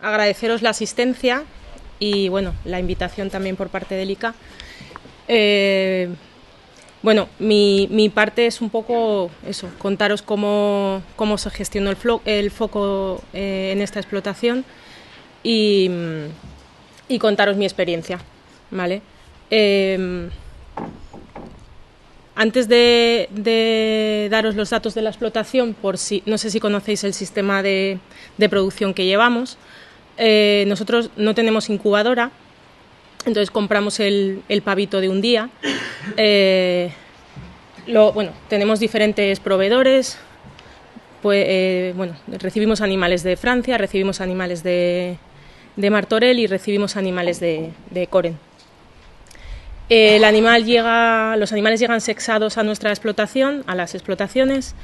agradeceros la asistencia y bueno, la invitación también por parte del ICA. Bueno, mi parte es un poco eso, contaros cómo se gestionó el foco en esta explotación y contaros mi experiencia, ¿vale? Antes de daros los datos de la explotación, no sé si conocéis el sistema de producción que llevamos, nosotros no tenemos incubadora, entonces compramos el pavito de un día. Tenemos diferentes proveedores, recibimos animales de Francia, recibimos animales de Martorell y recibimos animales de Coren. Los animales llegan sexados a nuestra explotación, a las explotaciones.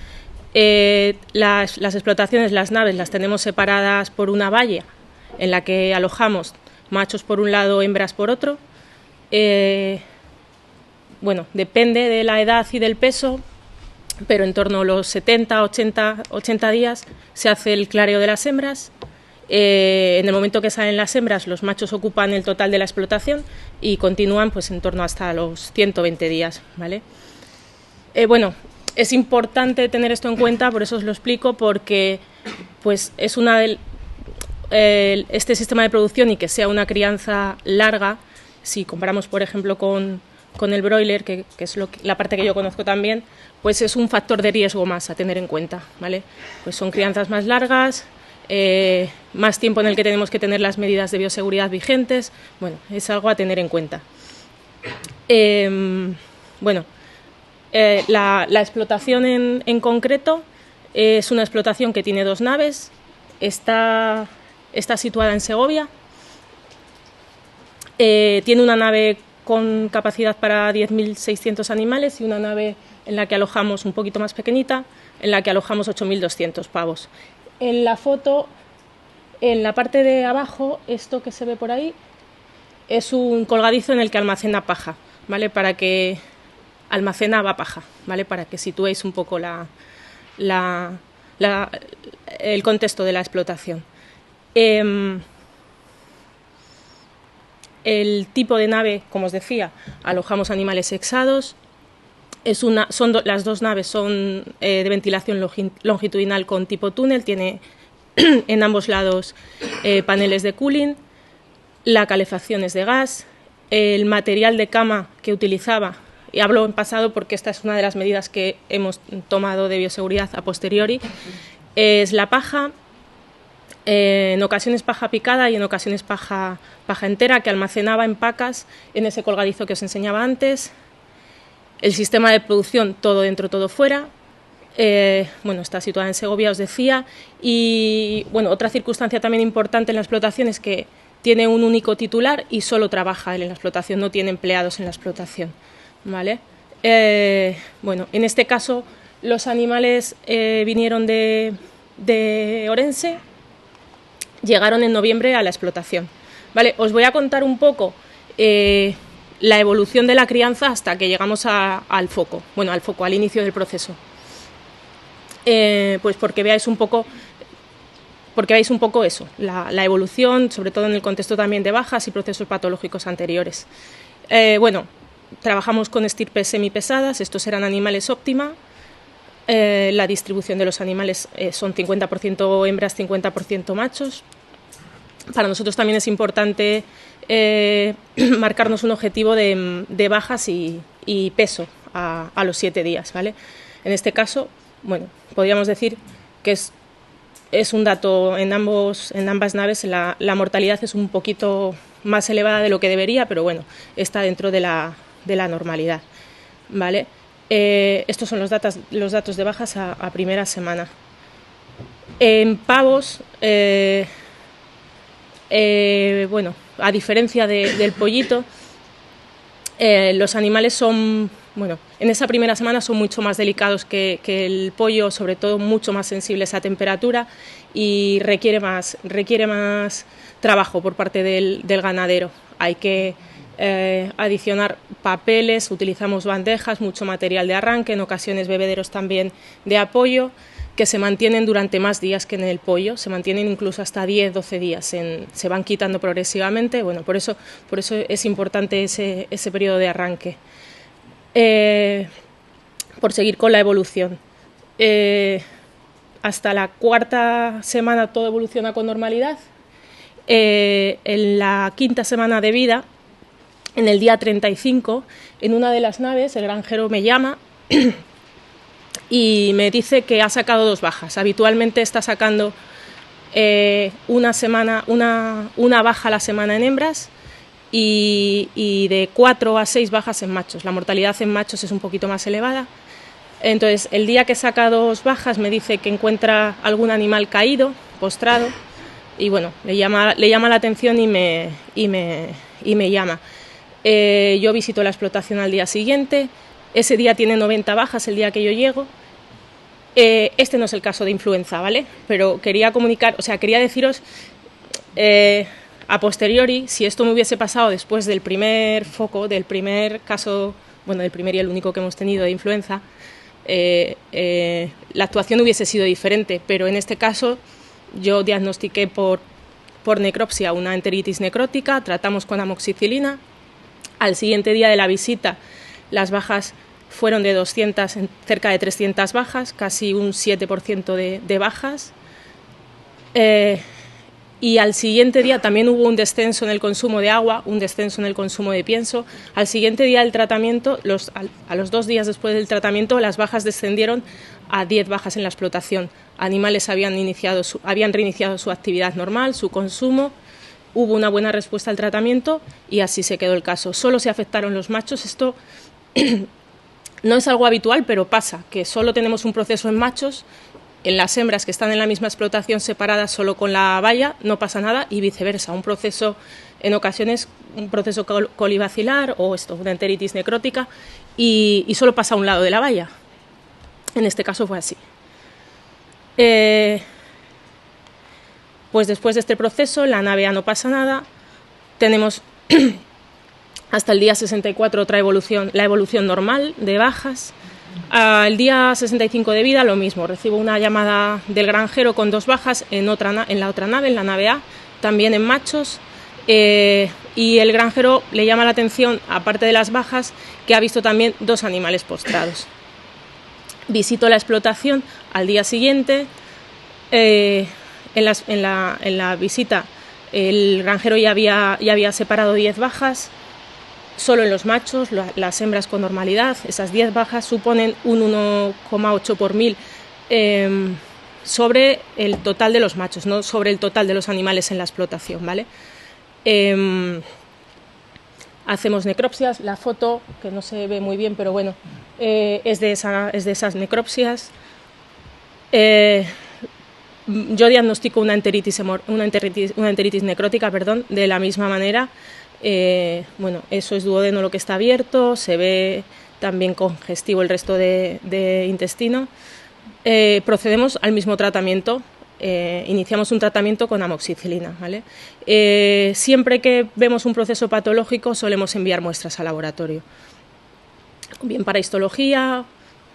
Las explotaciones, las naves, las tenemos separadas por una valla en la que alojamos machos por un lado, hembras por otro. Depende de la edad y del peso, pero en torno a los 70, 80 días se hace el clareo de las hembras. En el momento que salen las hembras, los machos ocupan el total de la explotación y continúan pues en torno hasta los 120 días, ¿vale? Es importante tener esto en cuenta, por eso os lo explico, porque pues es este sistema de producción y que sea una crianza larga, si comparamos por ejemplo con el broiler, que es la parte que yo conozco también, pues es un factor de riesgo más a tener en cuenta, ¿vale? Pues son crianzas más largas, más tiempo en el que tenemos que tener las medidas de bioseguridad vigentes. Bueno, es algo a tener en cuenta. La explotación en concreto es una explotación que tiene 2 naves, está situada en Segovia, tiene una nave con capacidad para 10.600 animales y una nave en la que alojamos un poquito más pequeñita, en la que alojamos 8.200 pavos. En la foto, en la parte de abajo, esto que se ve por ahí, es un colgadizo en el que almacena paja, ¿vale? Almacenaba paja, ¿vale? Para que situéis un poco el contexto de la explotación. El tipo de nave, como os decía, alojamos animales sexados. Las 2 naves son de ventilación longitudinal con tipo túnel, tiene en ambos lados paneles de cooling, la calefacción es de gas, el material de cama que utilizaba, y hablo en pasado porque esta es una de las medidas que hemos tomado de bioseguridad a posteriori, es la paja, en ocasiones paja picada y en ocasiones paja entera, que almacenaba en pacas en ese colgadizo que os enseñaba antes. El sistema de producción, todo dentro, todo fuera. Está situada en Segovia, os decía. Y otra circunstancia también importante en la explotación es que tiene un único titular y solo trabaja él en la explotación, no tiene empleados en la explotación, ¿vale? En este caso los animales vinieron de Orense, llegaron en noviembre a la explotación, ¿vale? Os voy a contar un poco la evolución de la crianza hasta que llegamos al foco, al inicio del proceso. Pues porque veáis un poco eso, la evolución, sobre todo en el contexto también de bajas y procesos patológicos anteriores. Trabajamos con estirpes semipesadas, estos eran animales óptima. La distribución de los animales son 50% hembras, 50% machos. Para nosotros también es importante marcarnos un objetivo de bajas y peso a los 7 días, ¿vale? En este caso, podríamos decir que es un dato en ambas naves, la mortalidad es un poquito más elevada de lo que debería, pero está dentro de la normalidad, ¿vale? Estos son los datos de bajas a primera semana. En pavos, a diferencia del pollito, los animales son, en esa primera semana son mucho más delicados que el pollo, sobre todo mucho más sensibles a temperatura y requiere más trabajo por parte del ganadero. Hay que adicionar papeles, utilizamos bandejas, mucho material de arranque, en ocasiones bebederos también de apoyo. que se mantienen durante más días que en el pollo, se mantienen incluso hasta 10-12 días, se van quitando progresivamente. Bueno, por eso es importante ese periodo de arranque. Por seguir con la evolución. Hasta la cuarta semana todo evoluciona con normalidad. En la quinta semana de vida, en el día 35, en una de las naves el granjero me llama y me dice que ha sacado 2 bajas. Habitualmente está sacando una baja a la semana en hembras y de 4 a 6 bajas en machos. La mortalidad en machos es un poquito más elevada. Entonces, el día que saca 2 bajas me dice que encuentra algún animal caído, postrado, y bueno, le llama la atención y me llama. Yo visito la explotación al día siguiente. Ese día tiene 90 bajas, el día que yo llego. Este no es el caso de influenza, ¿vale? Pero quería deciros a posteriori, si esto me hubiese pasado después del primer foco, del primer caso, bueno, del primer y el único que hemos tenido de influenza, la actuación hubiese sido diferente, pero en este caso yo diagnostiqué por necropsia una enteritis necrótica, tratamos con amoxicilina. Al siguiente día de la visita las bajas fueron de 200, cerca de 300 bajas, casi un 7% de bajas. Y al siguiente día también hubo un descenso en el consumo de agua, un descenso en el consumo de pienso. Al siguiente día del tratamiento, a los 2 días después del tratamiento, las bajas descendieron a 10 bajas en la explotación. Animales habían reiniciado su actividad normal, su consumo, hubo una buena respuesta al tratamiento y así se quedó el caso. Solo se afectaron los machos. Esto no es algo habitual, pero pasa, que solo tenemos un proceso en machos. En las hembras que están en la misma explotación separadas solo con la valla no pasa nada y viceversa. Un proceso, en ocasiones, un proceso colibacilar o una enteritis necrótica y solo pasa a un lado de la valla. En este caso fue así. Pues después de este proceso, la nave A no pasa nada. Tenemos hasta el día 64 otra evolución, la evolución normal de bajas. Al día 65 de vida lo mismo, recibo una llamada del granjero con 2 bajas en la otra nave, en la nave A, también en machos, y el granjero le llama la atención, aparte de las bajas, que ha visto también 2 animales postrados. Visito la explotación al día siguiente. En la visita el granjero ya había separado 10 bajas. Solo en los machos, las hembras con normalidad. Esas 10 bajas suponen un 1,8 por 1000 sobre el total de los machos, no sobre el total de los animales en la explotación, ¿vale? Hacemos necropsias. La foto, que no se ve muy bien, pero bueno, es de esas necropsias. Yo diagnostico una enteritis necrótica, de la misma manera. Bueno, eso es duodeno lo que está abierto, se ve también congestivo el resto de intestino. Procedemos al mismo tratamiento, iniciamos un tratamiento con amoxicilina, ¿vale? Siempre que vemos un proceso patológico solemos enviar muestras al laboratorio, bien para histología.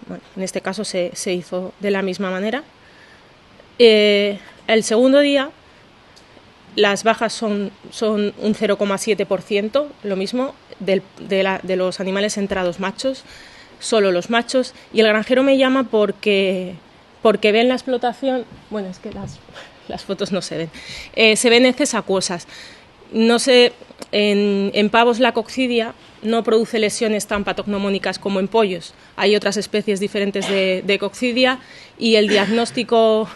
Bueno, en este caso se hizo de la misma manera. El segundo día las bajas son un 0,7%, lo mismo, de los animales entrados machos, solo los machos, y el granjero me llama porque ve en la explotación, bueno, es que las fotos no se ven, se ven heces acuosas. No sé, en pavos la coccidia no produce lesiones tan patognomónicas como en pollos. Hay otras especies diferentes de coccidia y el diagnóstico...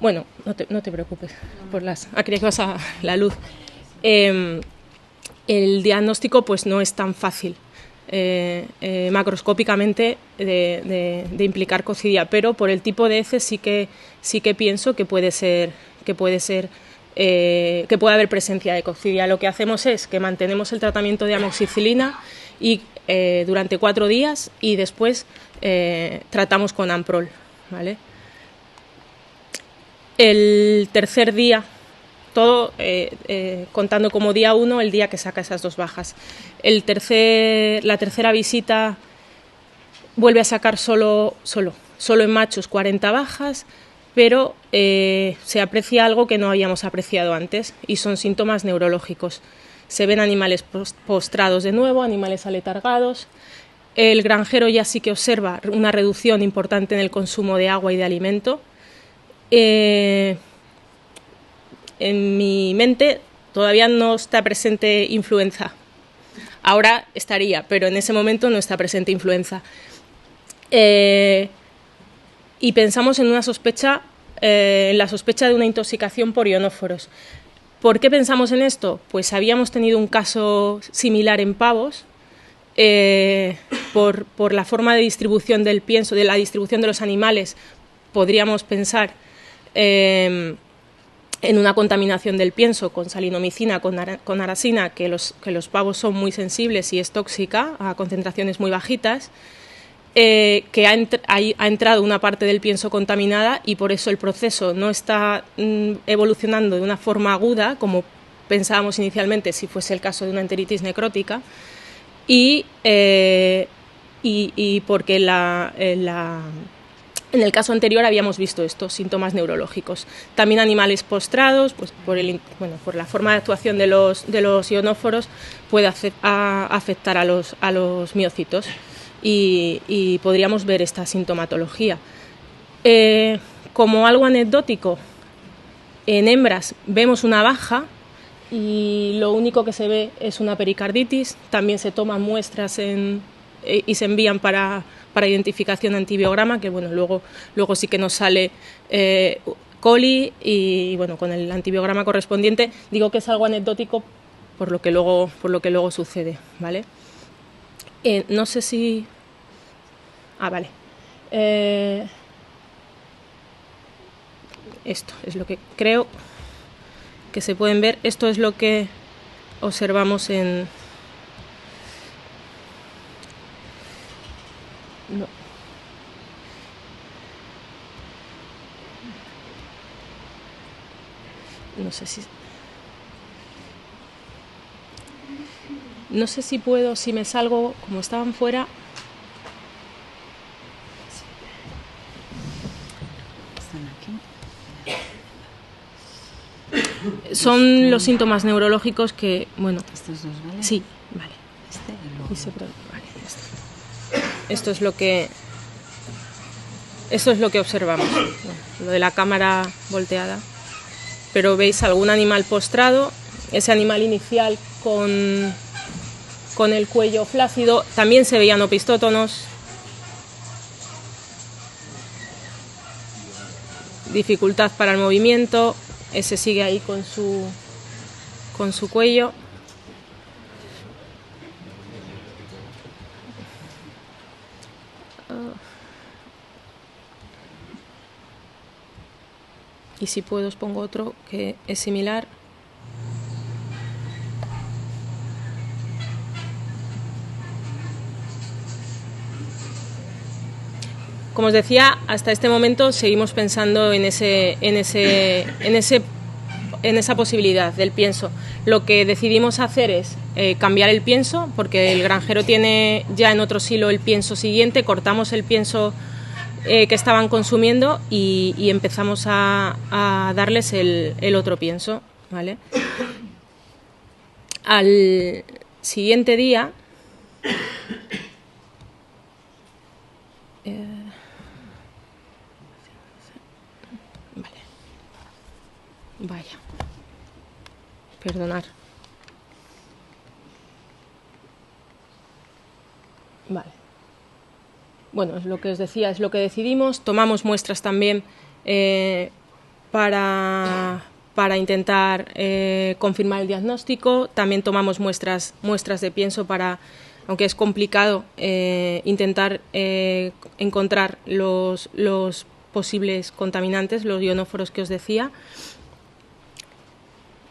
Bueno, no te preocupes por creía que vas a la luz. El diagnóstico pues no es tan fácil macroscópicamente de implicar coccidia, pero por el tipo de heces sí que pienso que puede haber presencia de coccidia. Lo que hacemos es que mantenemos el tratamiento de amoxicilina y durante 4 días y después tratamos con Amprol, ¿vale? El tercer día, todo contando como día 1 el día que saca esas 2 bajas. La tercera visita vuelve a sacar solo en machos 40 bajas, pero se aprecia algo que no habíamos apreciado antes, y son síntomas neurológicos. Se ven animales postrados de nuevo, animales aletargados. El granjero ya sí que observa una reducción importante en el consumo de agua y de alimento. En mi mente todavía no está presente influenza. Ahora estaría, pero en ese momento no está presente influenza. Y pensamos en una sospecha, en la sospecha de una intoxicación por ionóforos. ¿Por qué pensamos en esto? Pues habíamos tenido un caso similar en pavos, por la forma de distribución del pienso, de la distribución de los animales, podríamos pensar en una contaminación del pienso con salinomicina, con aracina, que los pavos son muy sensibles y es tóxica a concentraciones muy bajitas, que ha entrado una parte del pienso contaminada y por eso el proceso no está evolucionando de una forma aguda, como pensábamos inicialmente si fuese el caso de una enteritis necrótica, y porque en el caso anterior habíamos visto estos síntomas neurológicos. También animales postrados, pues por la forma de actuación de los ionóforos, puede afectar a los miocitos y podríamos ver esta sintomatología. Como algo anecdótico, en hembras vemos una baja y lo único que se ve es una pericarditis. También se toman muestras y se envían para identificación antibiograma, que bueno, luego sí que nos sale coli y bueno, con el antibiograma correspondiente. Digo que es algo anecdótico por lo que luego sucede, ¿vale? No sé si... vale. Esto es lo que creo que se pueden ver. Esto es lo que observamos en... No sé si puedo, si me salgo, como estaban fuera. Son los síntomas neurológicos que, bueno... ¿Estos dos, vale? Sí, vale. Vale, esto es lo que observamos. Bueno, lo de la cámara volteada. Pero veis algún animal postrado, ese animal inicial con el cuello flácido. También se veían opistótonos. Dificultad para el movimiento. Ese sigue ahí con su cuello. Y si puedo os pongo otro que es similar. Como os decía, hasta este momento seguimos pensando en esa posibilidad del pienso. Lo que decidimos hacer es cambiar el pienso, porque el granjero tiene ya en otro silo el pienso siguiente. Cortamos el pienso que estaban consumiendo y empezamos a darles el otro pienso, ¿vale? Al siguiente día vaya, perdonar. Vale. Bueno, es lo que os decía, es lo que decidimos. Tomamos muestras también para intentar confirmar el diagnóstico. También tomamos muestras de pienso para, aunque es complicado, intentar encontrar los posibles contaminantes, los ionóforos que os decía.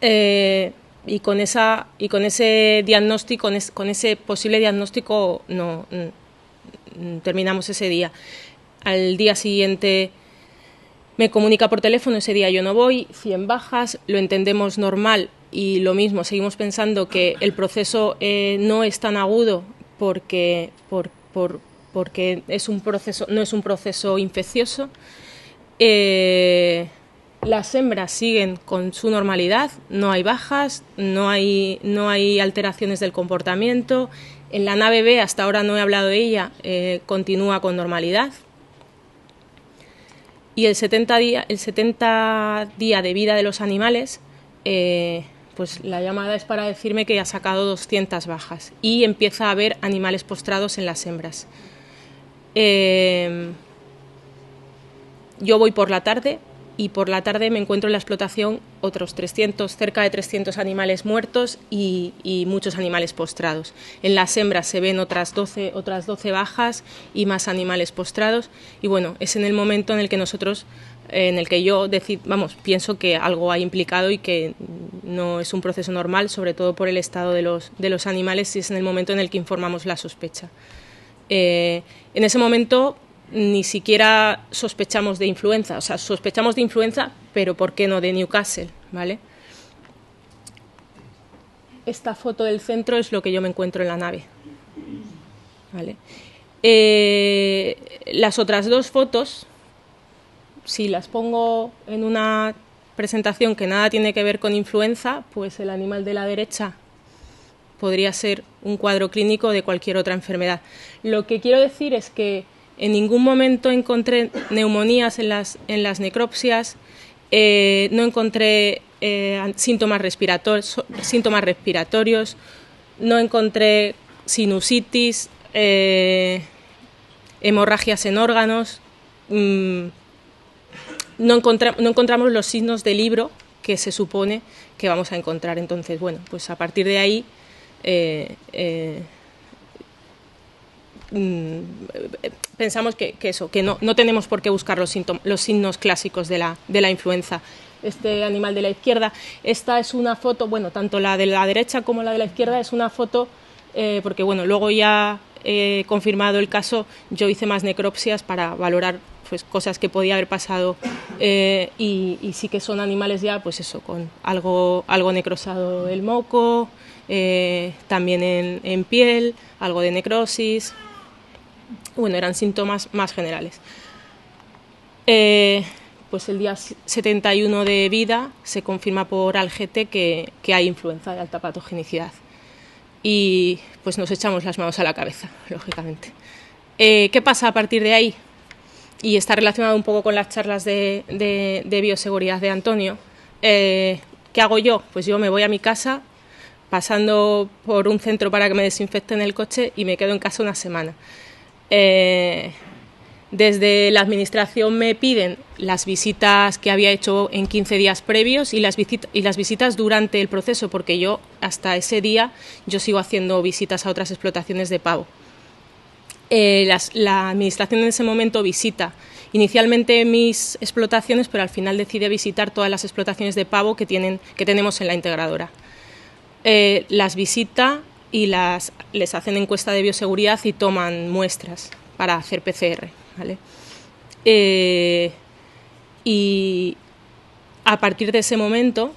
Y con ese diagnóstico, con ese posible diagnóstico, terminamos ese día. Al día siguiente me comunica por teléfono, ese día yo no voy, 100 bajas, lo entendemos normal y lo mismo, seguimos pensando que el proceso no es tan agudo porque no es un proceso infeccioso. Las hembras siguen con su normalidad, no hay bajas, no hay alteraciones del comportamiento. En la nave B, hasta ahora no he hablado de ella, continúa con normalidad. Y el 70 día de vida de los animales, pues la llamada es para decirme que ha sacado 200 bajas y empieza a haber animales postrados en las hembras. Yo voy por la tarde y por la tarde me encuentro en la explotación otros 300, cerca de 300 animales muertos y muchos animales postrados. En las hembras se ven otras 12 bajas y más animales postrados. Y bueno, es en el momento en el que nosotros, en el que yo pienso que algo ha implicado y que no es un proceso normal, sobre todo por el estado de los animales, y es en el momento en el que informamos la sospecha. En ese momento ni siquiera sospechamos de influenza, o sea, sospechamos de influenza, pero ¿por qué no de Newcastle? ¿Vale? Esta foto del centro es lo que yo me encuentro en la nave. ¿Vale? Las otras dos fotos, si las pongo en una presentación que nada tiene que ver con influenza, pues el animal de la derecha podría ser un cuadro clínico de cualquier otra enfermedad. Lo que quiero decir es que en ningún momento encontré neumonías en las necropsias, no encontré síntomas respiratorios, no encontré sinusitis, hemorragias en órganos, no encontramos los signos de libro que se supone que vamos a encontrar. Entonces, bueno, pues a partir de ahí pensamos que no tenemos por qué buscar los signos clásicos de la influenza. Este animal de la izquierda, esta es una foto, bueno, tanto la de la derecha como la de la izquierda es una foto, porque bueno, luego ya confirmado el caso, yo hice más necropsias para valorar pues cosas que podía haber pasado, y sí que son animales ya, pues eso, con algo necrosado el moco, también en piel, algo de necrosis. Bueno, eran síntomas más generales. Pues el día 71 de vida se confirma por Algete que hay influenza de alta patogenicidad. Y pues nos echamos las manos a la cabeza, lógicamente. ¿Qué pasa a partir de ahí? Y está relacionado un poco con las charlas de bioseguridad de Antonio. ¿Qué hago yo? Pues yo me voy a mi casa, pasando por un centro para que me desinfecten el coche, y me quedo en casa una semana. Desde la administración me piden las visitas que había hecho en 15 días previos y las visitas durante el proceso, porque yo hasta ese día yo sigo haciendo visitas a otras explotaciones de pavo. La administración en ese momento visita inicialmente mis explotaciones, pero al final decide visitar todas las explotaciones de pavo que tenemos en la integradora. Las visita y les hacen encuesta de bioseguridad y toman muestras para hacer PCR, ¿vale? Y a partir de ese momento,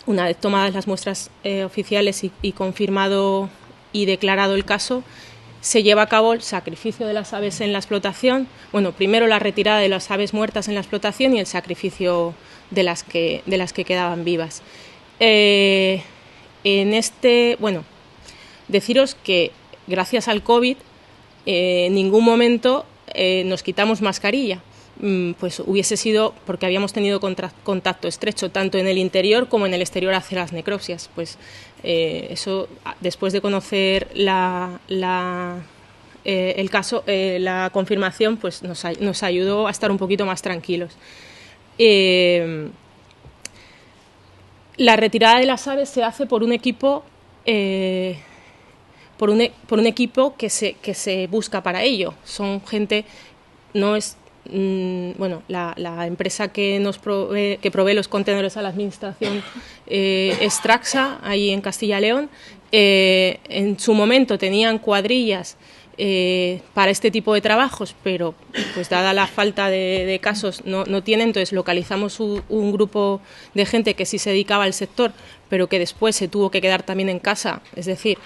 una vez tomadas las muestras oficiales y confirmado y declarado el caso, se lleva a cabo el sacrificio de las aves en la explotación. Bueno, primero la retirada de las aves muertas en la explotación y el sacrificio de las que quedaban vivas. Deciros que gracias al COVID en ningún momento nos quitamos mascarilla, pues hubiese sido porque habíamos tenido contacto estrecho tanto en el interior como en el exterior hacia las necropsias. Pues eso, después de conocer el caso, la confirmación, pues nos ayudó a estar un poquito más tranquilos. La retirada de las aves se hace por un equipo por un equipo que se busca para ello. Son gente, no es la empresa que provee los contenedores a la administración es Traxa, ahí en Castilla y León. En su momento tenían cuadrillas para este tipo de trabajos, pero pues dada la falta de casos no tienen. Entonces localizamos un grupo de gente que sí se dedicaba al sector, pero que después se tuvo que quedar también en casa, es decir,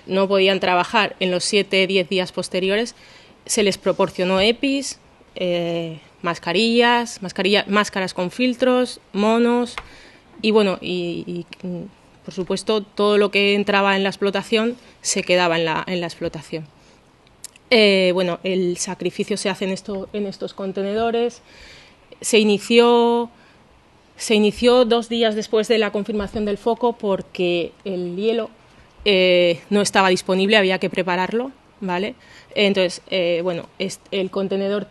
no podían trabajar en los 7-10 días posteriores. Se les proporcionó EPIs, máscaras con filtros, monos y bueno, y por supuesto todo lo que entraba en la explotación se quedaba en la explotación. Bueno, el sacrificio se hace en estos contenedores. Se inició 2 días después de la confirmación del foco porque el hielo no estaba disponible, había que prepararlo, ¿vale? Entonces, bueno, el contenedor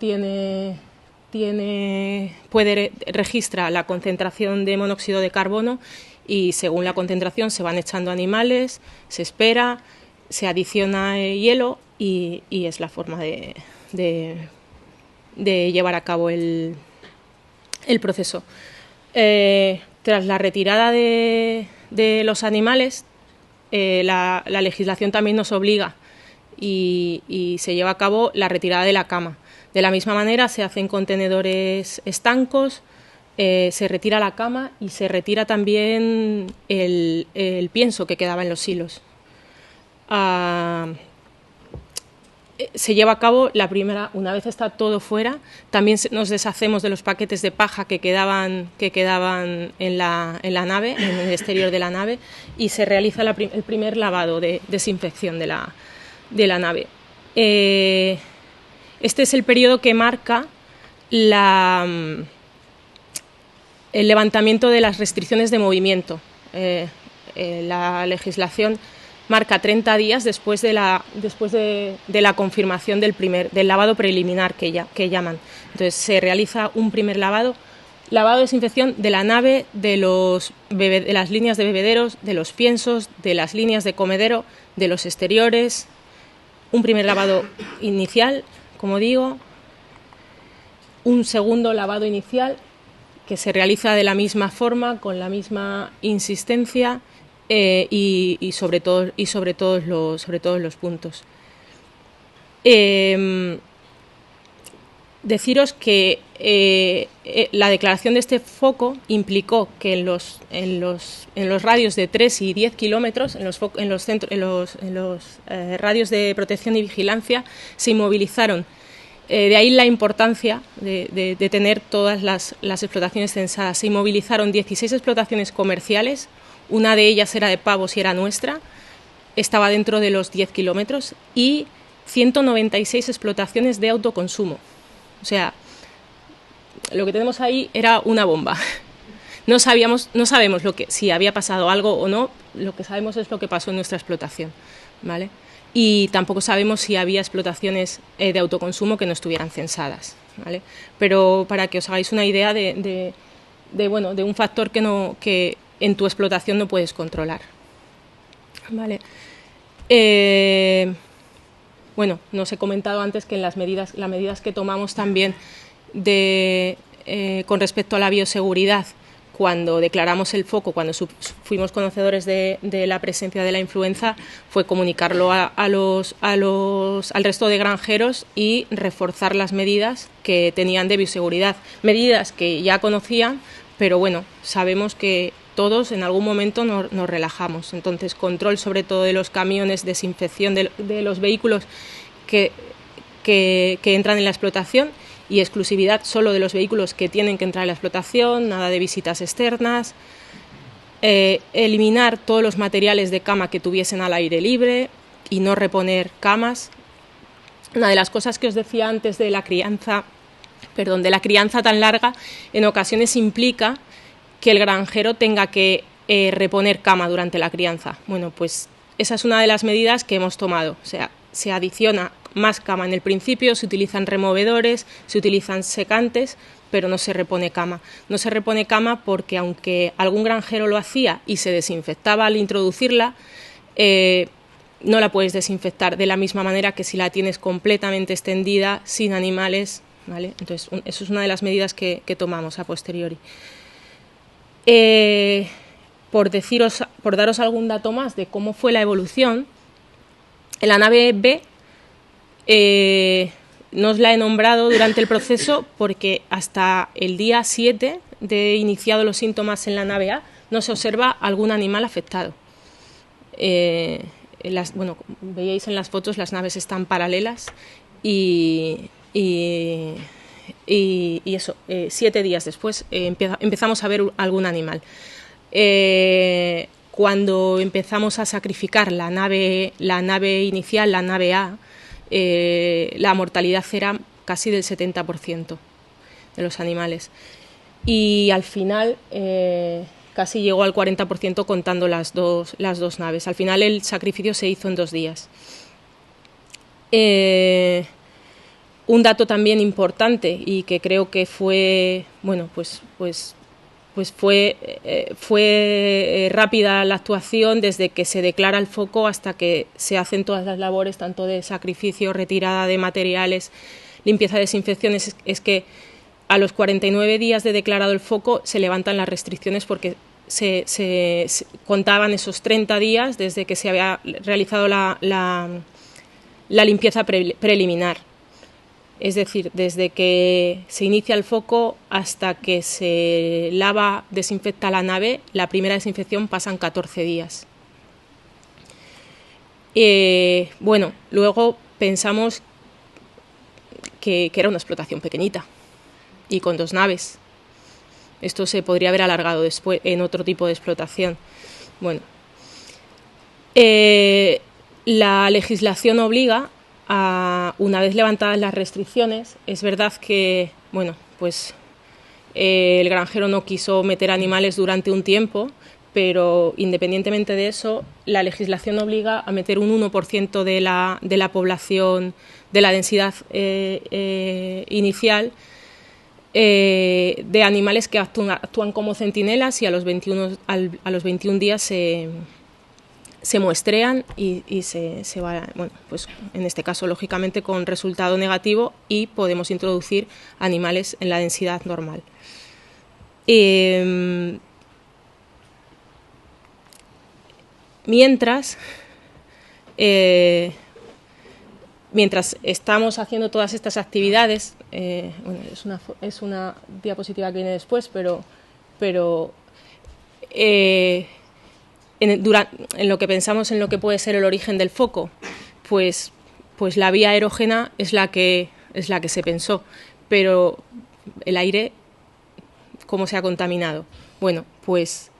registra la concentración de monóxido de carbono y según la concentración se van echando animales, se espera, se adiciona hielo y es la forma de llevar a cabo el proceso. Tras la retirada de los animales, la legislación también nos obliga y se lleva a cabo la retirada de la cama. De la misma manera se hacen contenedores estancos, se retira la cama y se retira también el pienso que quedaba en los silos. Se lleva a cabo la primera, una vez está todo fuera, también nos deshacemos de los paquetes de paja que quedaban en la nave, en el exterior de la nave, y se realiza el primer lavado de desinfección de la nave. Este es el periodo que marca el levantamiento de las restricciones de movimiento. La legislación marca 30 días después de la confirmación del lavado preliminar que llaman. Entonces se realiza un primer lavado de desinfección de la nave, de las líneas de bebederos, de los piensos, de las líneas de comedero, de los exteriores. Un primer lavado inicial, como digo, un segundo lavado inicial que se realiza de la misma forma, con la misma insistencia. Y sobre todos los puntos. Deciros que la declaración de este foco implicó que en los radios de 3 y 10 kilómetros, en los radios de protección y vigilancia, se inmovilizaron. De ahí la importancia de tener todas las explotaciones censadas. Se inmovilizaron 16 explotaciones comerciales. Una de ellas era de pavos y era nuestra, estaba dentro de los 10 kilómetros, y 196 explotaciones de autoconsumo. O sea, lo que tenemos ahí era una bomba. No sabemos si había pasado algo o no, lo que sabemos es lo que pasó en nuestra explotación, ¿vale? Y tampoco sabemos si había explotaciones de autoconsumo que no estuvieran censadas, ¿vale? Pero para que os hagáis una idea de un factor que en tu explotación no puedes controlar. Vale. Bueno, nos he comentado antes que en las medidas que tomamos también con respecto a la bioseguridad, cuando declaramos el foco, cuando fuimos conocedores de la presencia de la influenza, fue comunicarlo al resto de granjeros y reforzar las medidas que tenían de bioseguridad. Medidas que ya conocían, pero bueno, sabemos que todos en algún momento nos relajamos. Entonces, control sobre todo de los camiones, desinfección de los vehículos que entran en la explotación y exclusividad solo de los vehículos que tienen que entrar en la explotación, nada de visitas externas, eliminar todos los materiales de cama que tuviesen al aire libre y no reponer camas. Una de las cosas que os decía antes de la crianza tan larga, en ocasiones implica que el granjero tenga que reponer cama durante la crianza. Bueno, pues esa es una de las medidas que hemos tomado. O sea, se adiciona más cama en el principio, se utilizan removedores, se utilizan secantes, pero no se repone cama. No se repone cama porque aunque algún granjero lo hacía y se desinfectaba al introducirla, no la puedes desinfectar de la misma manera que si la tienes completamente extendida, sin animales, ¿vale? Entonces, eso es una de las medidas que tomamos a posteriori. Por daros algún dato más de cómo fue la evolución, en la nave B no os la he nombrado durante el proceso porque hasta el día 7 de iniciado los síntomas en la nave A no se observa algún animal afectado. Veíais en las fotos, las naves están paralelas y y eso, 7 días después empezamos a ver algún animal. Cuando empezamos a sacrificar la nave inicial, la nave A, la mortalidad era casi del 70% de los animales. Y al final casi llegó al 40% contando las dos naves. Al final el sacrificio se hizo en 2 días. Un dato también importante y que creo que fue, bueno, pues fue rápida la actuación desde que se declara el foco hasta que se hacen todas las labores, tanto de sacrificio, retirada de materiales, limpieza, desinfección. Es que a los 49 días de declarado el foco se levantan las restricciones porque se contaban esos 30 días desde que se había realizado la limpieza preliminar. Es decir, desde que se inicia el foco hasta que se lava, desinfecta la nave, la primera desinfección pasan 14 días. Bueno, luego pensamos que era una explotación pequeñita y con 2 naves. Esto se podría haber alargado después en otro tipo de explotación. Bueno, la legislación obliga a, una vez levantadas las restricciones, es verdad que, bueno, pues el granjero no quiso meter animales durante un tiempo, pero independientemente de eso, la legislación obliga a meter un 1% de la población, de la densidad inicial, de animales que actúan como centinelas y a los 21 días se muestrean y se va, bueno, pues en este caso lógicamente con resultado negativo, y podemos introducir animales en la densidad normal. Mientras estamos haciendo todas estas actividades, bueno, es una diapositiva que viene después, pero en lo que pensamos en lo que puede ser el origen del foco, pues la vía erógena es la que se pensó, pero el aire, ¿cómo se ha contaminado? Bueno, pues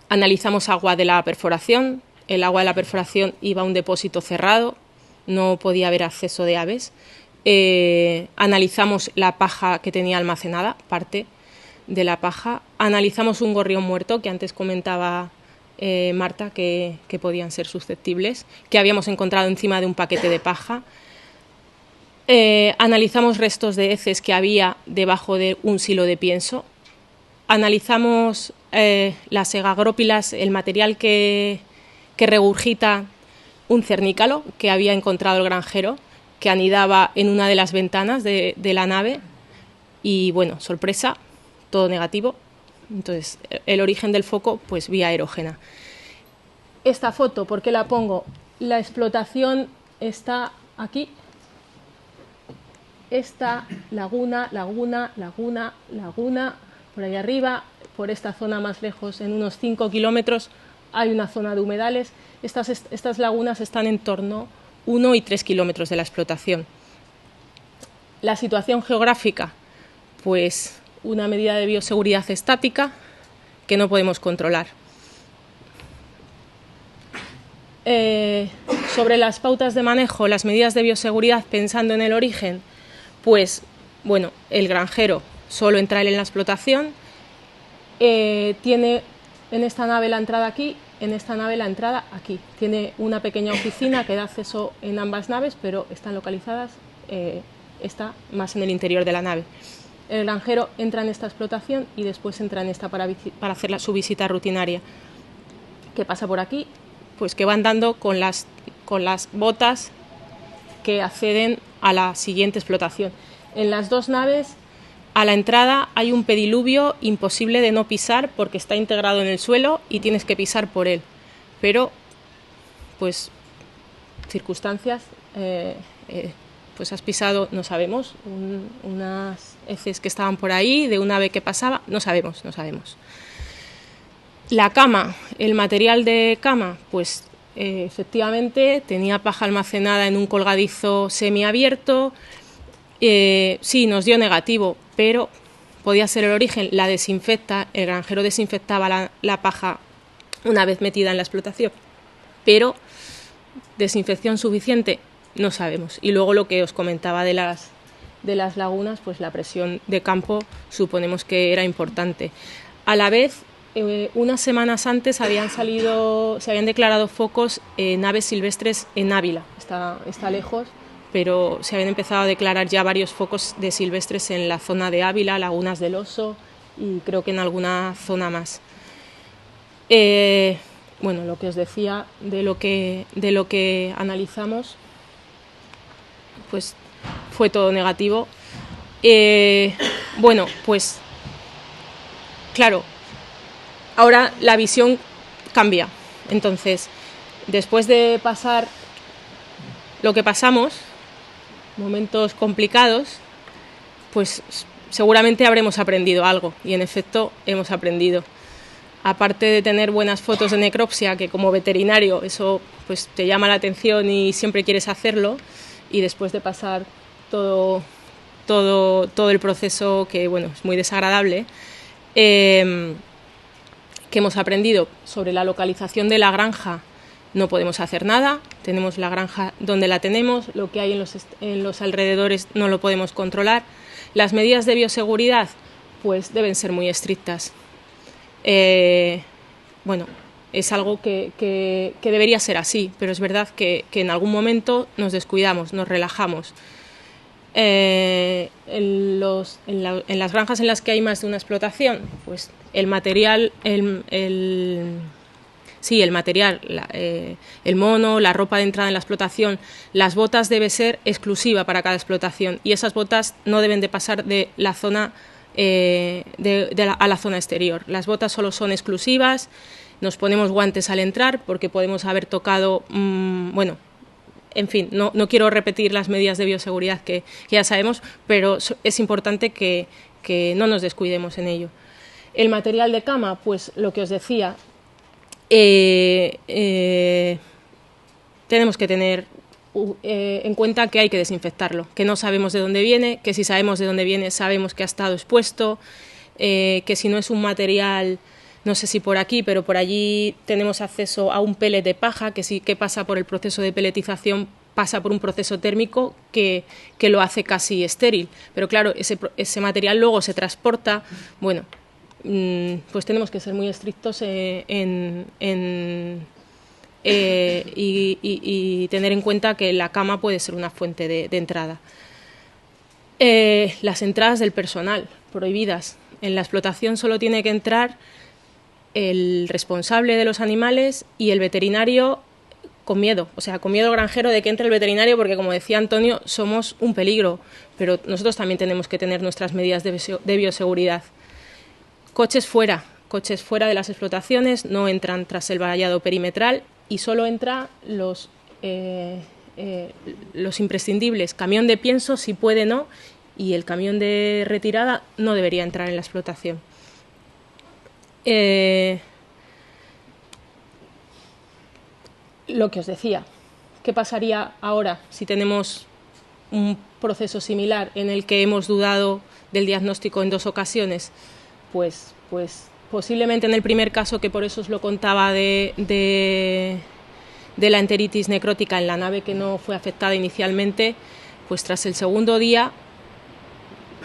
analizamos agua de la perforación. El agua de la perforación iba a un depósito cerrado, no podía haber acceso de aves. Analizamos la paja que tenía almacenada, parte de la paja. Analizamos un gorrión muerto, que antes comentaba Marta que podían ser susceptibles, que habíamos encontrado encima de un paquete de paja. Analizamos restos de heces que había debajo de un silo de pienso. Analizamos las segagrópilas, el material que regurgita un cernícalo que había encontrado el granjero, que anidaba en una de las ventanas de la nave, y bueno, sorpresa, todo negativo. Entonces, el origen del foco, pues vía erógena. Esta foto, ¿por qué la pongo? La explotación está aquí. Esta laguna, por ahí arriba, por esta zona más lejos, en unos 5 kilómetros, hay una zona de humedales. Estas lagunas están en torno 1 y 3 kilómetros de la explotación. La situación geográfica, pues una medida de bioseguridad estática que no podemos controlar. Sobre las pautas de manejo, las medidas de bioseguridad pensando en el origen, pues bueno, el granjero solo entra él en la explotación, tiene en esta nave la entrada aquí, en esta nave la entrada aquí. Tiene una pequeña oficina que da acceso en ambas naves, pero están localizadas, está más en el interior de la nave. El granjero entra en esta explotación y después entra en esta para hacer su visita rutinaria. ¿Qué pasa por aquí? Pues que va andando con las botas que acceden a la siguiente explotación. En las 2 naves, a la entrada hay un pediluvio imposible de no pisar porque está integrado en el suelo y tienes que pisar por él. Pero, pues, circunstancias, pues has pisado, no sabemos, unas heces que estaban por ahí, de un ave que pasaba, no sabemos. La cama, el material de cama, pues efectivamente tenía paja almacenada en un colgadizo semiabierto. Sí, nos dio negativo, pero podía ser el origen. La desinfecta, el granjero desinfectaba la paja una vez metida en la explotación, pero desinfección suficiente no sabemos. Y luego lo que os comentaba de las lagunas, pues la presión de campo suponemos que era importante. A la vez, unas semanas antes se habían declarado focos en aves silvestres en Ávila, está lejos, pero se habían empezado a declarar ya varios focos de silvestres en la zona de Ávila, Lagunas del Oso y creo que en alguna zona más. Bueno, lo que os decía de lo que analizamos, pues fue todo negativo. Bueno, pues claro, ahora la visión cambia. Entonces, después de pasar lo que pasamos, momentos complicados, pues seguramente habremos aprendido algo, y en efecto hemos aprendido. Aparte de tener buenas fotos de necropsia, que como veterinario eso pues te llama la atención y siempre quieres hacerlo, y después de pasar todo el proceso, que bueno, es muy desagradable, que hemos aprendido sobre la localización de la granja. No podemos hacer nada, tenemos la granja donde la tenemos, lo que hay en los alrededores no lo podemos controlar. Las medidas de bioseguridad pues deben ser muy estrictas. Bueno, es algo que debería ser así, pero es verdad que en algún momento nos descuidamos, nos relajamos. En las granjas en las que hay más de una explotación, pues el material, el mono, la ropa de entrada en la explotación, las botas debe ser exclusiva para cada explotación, y esas botas no deben de pasar de la zona a la zona exterior. Las botas solo son exclusivas, nos ponemos guantes al entrar porque podemos haber tocado, bueno, en fin, no quiero repetir las medidas de bioseguridad que ya sabemos, pero es importante que no nos descuidemos en ello. El material de cama, pues lo que os decía, tenemos que tener en cuenta que hay que desinfectarlo, que no sabemos de dónde viene, que si sabemos de dónde viene sabemos que ha estado expuesto, que si no es un material, no sé si por aquí, pero por allí tenemos acceso a un pellet de paja, que sí que pasa por el proceso de peletización, pasa por un proceso térmico que lo hace casi estéril, pero claro, ese material luego se transporta. Bueno, pues tenemos que ser muy estrictos y tener en cuenta que la cama puede ser una fuente de entrada. Las entradas del personal, prohibidas. En la explotación solo tiene que entrar el responsable de los animales y el veterinario con miedo, o sea, con miedo granjero de que entre el veterinario, porque como decía Antonio, somos un peligro, pero nosotros también tenemos que tener nuestras medidas de bioseguridad. Coches fuera de las explotaciones, no entran tras el vallado perimetral y solo entran los imprescindibles. Camión de pienso, si puede, no, y el camión de retirada no debería entrar en la explotación. Lo que os decía, ¿qué pasaría ahora si tenemos un proceso similar en el que hemos dudado del diagnóstico en 2 ocasiones? Pues posiblemente en el primer caso, que por eso os lo contaba de la enteritis necrótica en la nave que no fue afectada inicialmente, pues tras el segundo día,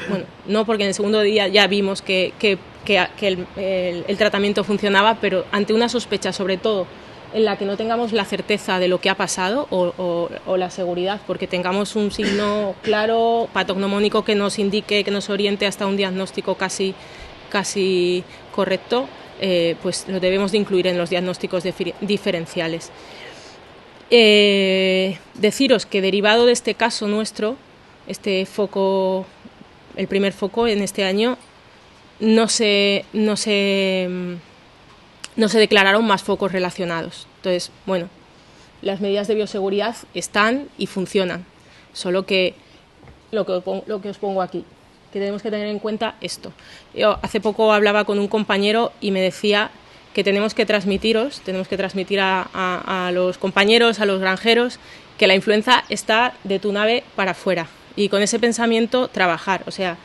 bueno, no, porque en el segundo día ya vimos que el tratamiento funcionaba, pero ante una sospecha, sobre todo en la que no tengamos la certeza de lo que ha pasado o la seguridad, porque tengamos un signo claro, patognomónico, que nos indique, que nos oriente hasta un diagnóstico casi correcto, pues lo debemos de incluir en los diagnósticos diferenciales. Deciros que derivado de este caso nuestro, este foco, el primer foco en este año, no se declararon más focos relacionados. Entonces, bueno, las medidas de bioseguridad están y funcionan, solo que lo que os pongo aquí, que tenemos que tener en cuenta esto. Yo hace poco hablaba con un compañero y me decía que tenemos que transmitir a los compañeros, a los granjeros, que la influenza está de tu nave para afuera. y con ese pensamiento trabajar. O sea,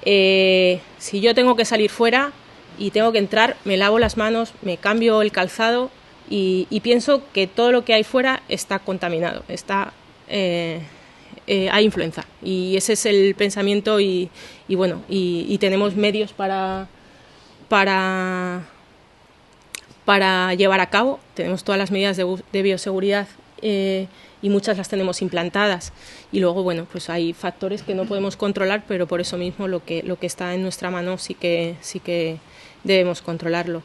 si yo tengo que salir fuera y tengo que entrar, me lavo las manos, me cambio el calzado y pienso que todo lo que hay fuera está contaminado, hay influenza. Y ese es el pensamiento y tenemos medios para llevar a cabo. Tenemos todas las medidas de bioseguridad y muchas las tenemos implantadas. Y luego, bueno, pues hay factores que no podemos controlar, pero por eso mismo lo que está en nuestra mano sí que debemos controlarlo.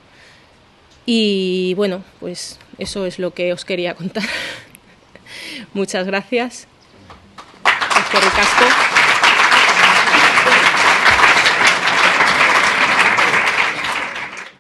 Y bueno, pues eso es lo que os quería contar. Muchas gracias. Eskerrik asko.